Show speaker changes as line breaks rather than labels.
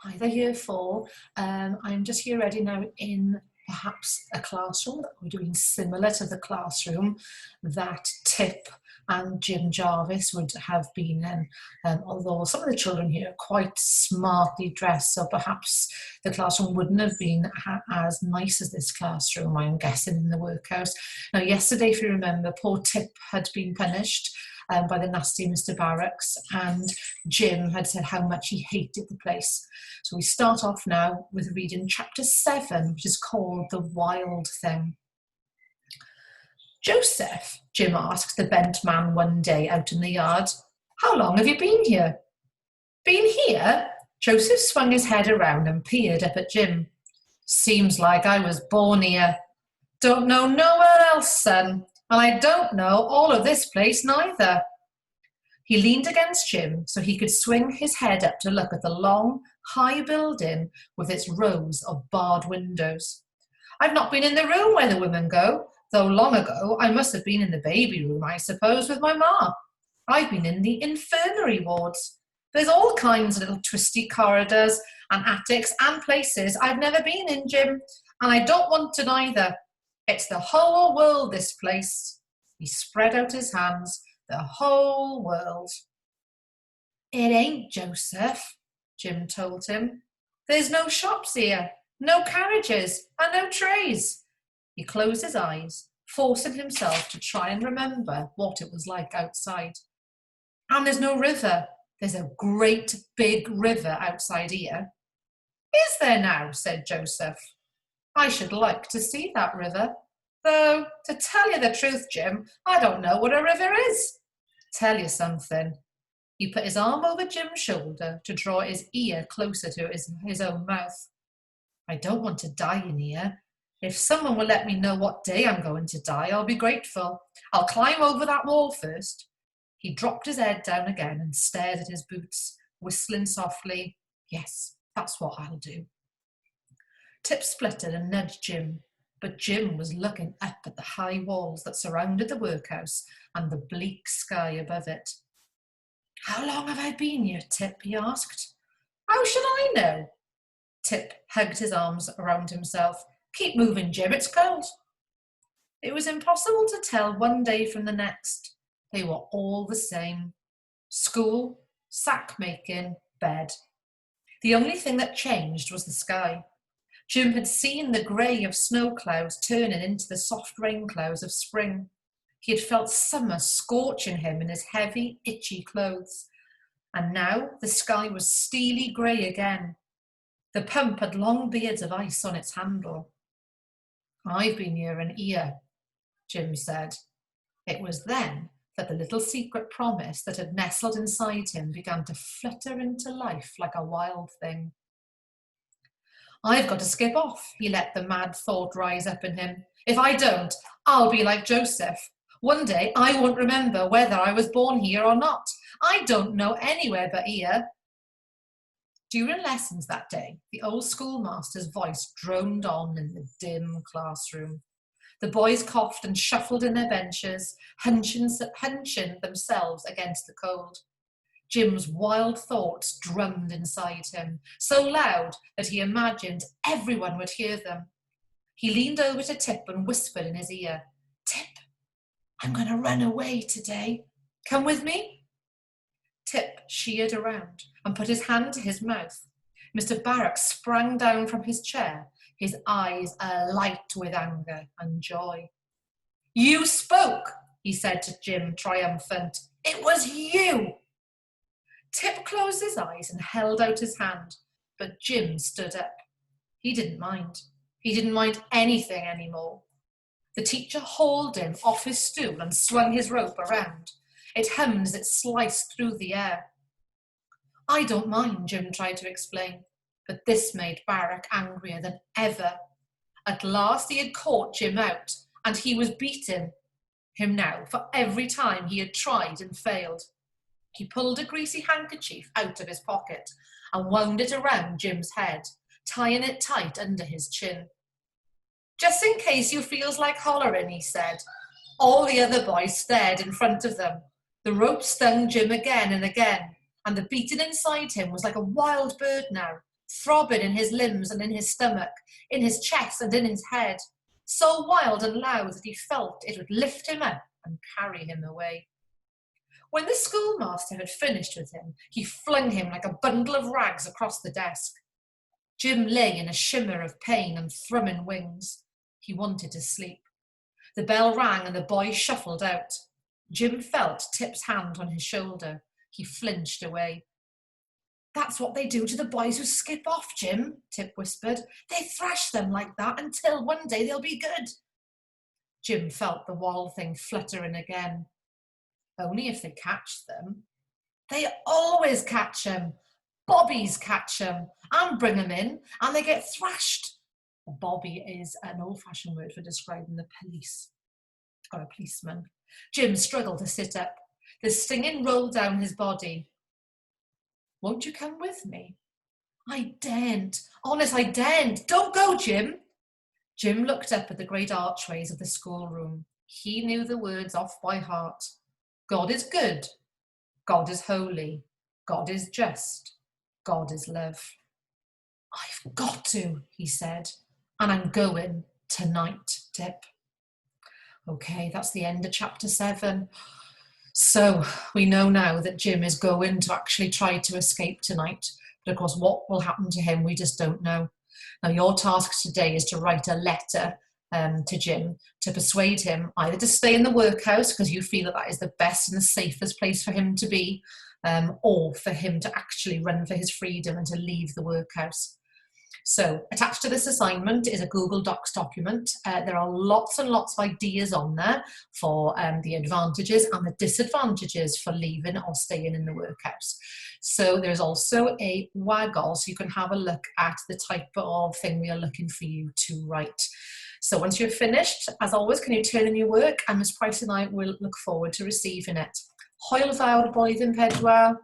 Hi there, Year 4. I'm just here ready now in perhaps a classroom that we're doing similar to the classroom that Tip and Jim Jarvis would have been in, although some of the children here are quite smartly dressed, so perhaps the classroom wouldn't have been as nice as this classroom, I'm guessing, in the workhouse. Now, yesterday, if you remember, poor Tip had been punished by the nasty Mr. Barracks, and Jim had said how much he hated the place. So we start off now with reading chapter 7, which is called The Wild Thing. Joseph, Jim asked the bent man one day out in the yard, how long have you been here? Been here? Joseph swung his head around and peered up at Jim. Seems like I was born here. Don't know nowhere else, son, and I don't know all of this place neither. He leaned against Jim so he could swing his head up to look at the long, high building with its rows of barred windows. I've not been in the room where the women go, though long ago I must have been in the baby room, I suppose, with my ma. I've been in the infirmary wards. There's all kinds of little twisty corridors and attics and places I've never been in, Jim, and I don't want to neither. It's the whole world, this place. He spread out his hands. The whole world. It ain't, Joseph, Jim told him. There's no shops here, no carriages, and no trays. He closed his eyes, forcing himself to try and remember what it was like outside. And there's no river. There's a great big river outside here. Is there now? Said Joseph. I should like to see that river. Though, to tell you the truth, Jim, I don't know what a river is. Tell you something. He put his arm over Jim's shoulder to draw his ear closer to his own mouth. I don't want to die in here. If someone will let me know what day I'm going to die, I'll be grateful. I'll climb over that wall first. He dropped his head down again and stared at his boots, whistling softly. Yes, that's what I'll do. Tip spluttered and nudged Jim, but Jim was looking up at the high walls that surrounded the workhouse and the bleak sky above it. How long have I been here, Tip? He asked. How should I know? Tip hugged his arms around himself. Keep moving, Jim, it's cold. It was impossible to tell one day from the next. They were all the same. School, sack making, bed. The only thing that changed was the sky. Jim had seen the grey of snow clouds turning into the soft rain clouds of spring. He had felt summer scorching him in his heavy, itchy clothes. And now the sky was steely grey again. The pump had long beards of ice on its handle. I've been here an year, Jim said. It was then that the little secret promise that had nestled inside him began to flutter into life like a wild thing. I've got to skip off, he let the mad thought rise up in him. If I don't, I'll be like Joseph. One day I won't remember whether I was born here or not. I don't know anywhere but here. During lessons that day, the old schoolmaster's voice droned on in the dim classroom. The boys coughed and shuffled in their benches, hunching themselves against the cold. Jim's wild thoughts drummed inside him, so loud that he imagined everyone would hear them. He leaned over to Tip and whispered in his ear, Tip, I'm going to run away today. Come with me? Tip sheered around and put his hand to his mouth. Mr. Barracks sprang down from his chair, his eyes alight with anger and joy. You spoke, he said to Jim, triumphant. It was you. Tip closed his eyes and held out his hand, but Jim stood up. He didn't mind. He didn't mind anything anymore. The teacher hauled him off his stool and swung his rope around. It hummed as it sliced through the air. I don't mind, Jim tried to explain, but this made Barrack angrier than ever. At last he had caught Jim out, and he was beating him now for every time he had tried and failed. He pulled a greasy handkerchief out of his pocket and wound it around Jim's head, tying it tight under his chin. Just in case you feels like hollering, he said. All the other boys stared in front of them. The rope stung Jim again and again, and the beating inside him was like a wild bird now, throbbing in his limbs and in his stomach, in his chest and in his head, so wild and loud that he felt it would lift him up and carry him away. When the schoolmaster had finished with him, he flung him like a bundle of rags across the desk. Jim lay in a shimmer of pain and thrumming wings. He wanted to sleep. The bell rang and the boy shuffled out. Jim felt Tip's hand on his shoulder. He flinched away. That's what they do to the boys who skip off, Jim, Tip whispered. They thrash them like that until one day they'll be good. Jim felt the wall thing fluttering again. Only if they catch them. They always catch them. Bobbies catch them and bring them in, and they get thrashed. A bobby is an old-fashioned word for describing the police, or a policeman. Jim struggled to sit up. The stinging rolled down his body. Won't you come with me? I daren't. Honest, I daren't. Don't go, Jim. Jim looked up at the great archways of the schoolroom. He knew the words off by heart. God is good. God is holy. God is just. God is love. I've got to, he said, and I'm going tonight, Tip. Okay, that's the end of chapter 7. So we know now that Jim is going to actually try to escape tonight. But of course, what will happen to him, we just don't know. Now, your task today is to write a letter to Jim to persuade him either to stay in the workhouse because you feel that that is the best and the safest place for him to be, or for him to actually run for his freedom and to leave the workhouse. So attached to this assignment is a Google Docs document. There are lots and lots of ideas on there for the advantages and the disadvantages for leaving or staying in the workhouse. So there's also a Waggle, so you can have a look at the type of thing we are looking for you to write. So once you're finished, as always, can you turn in your work, and Miss Price and I will look forward to receiving it. Hwyl fawr, boedd yn pedwar.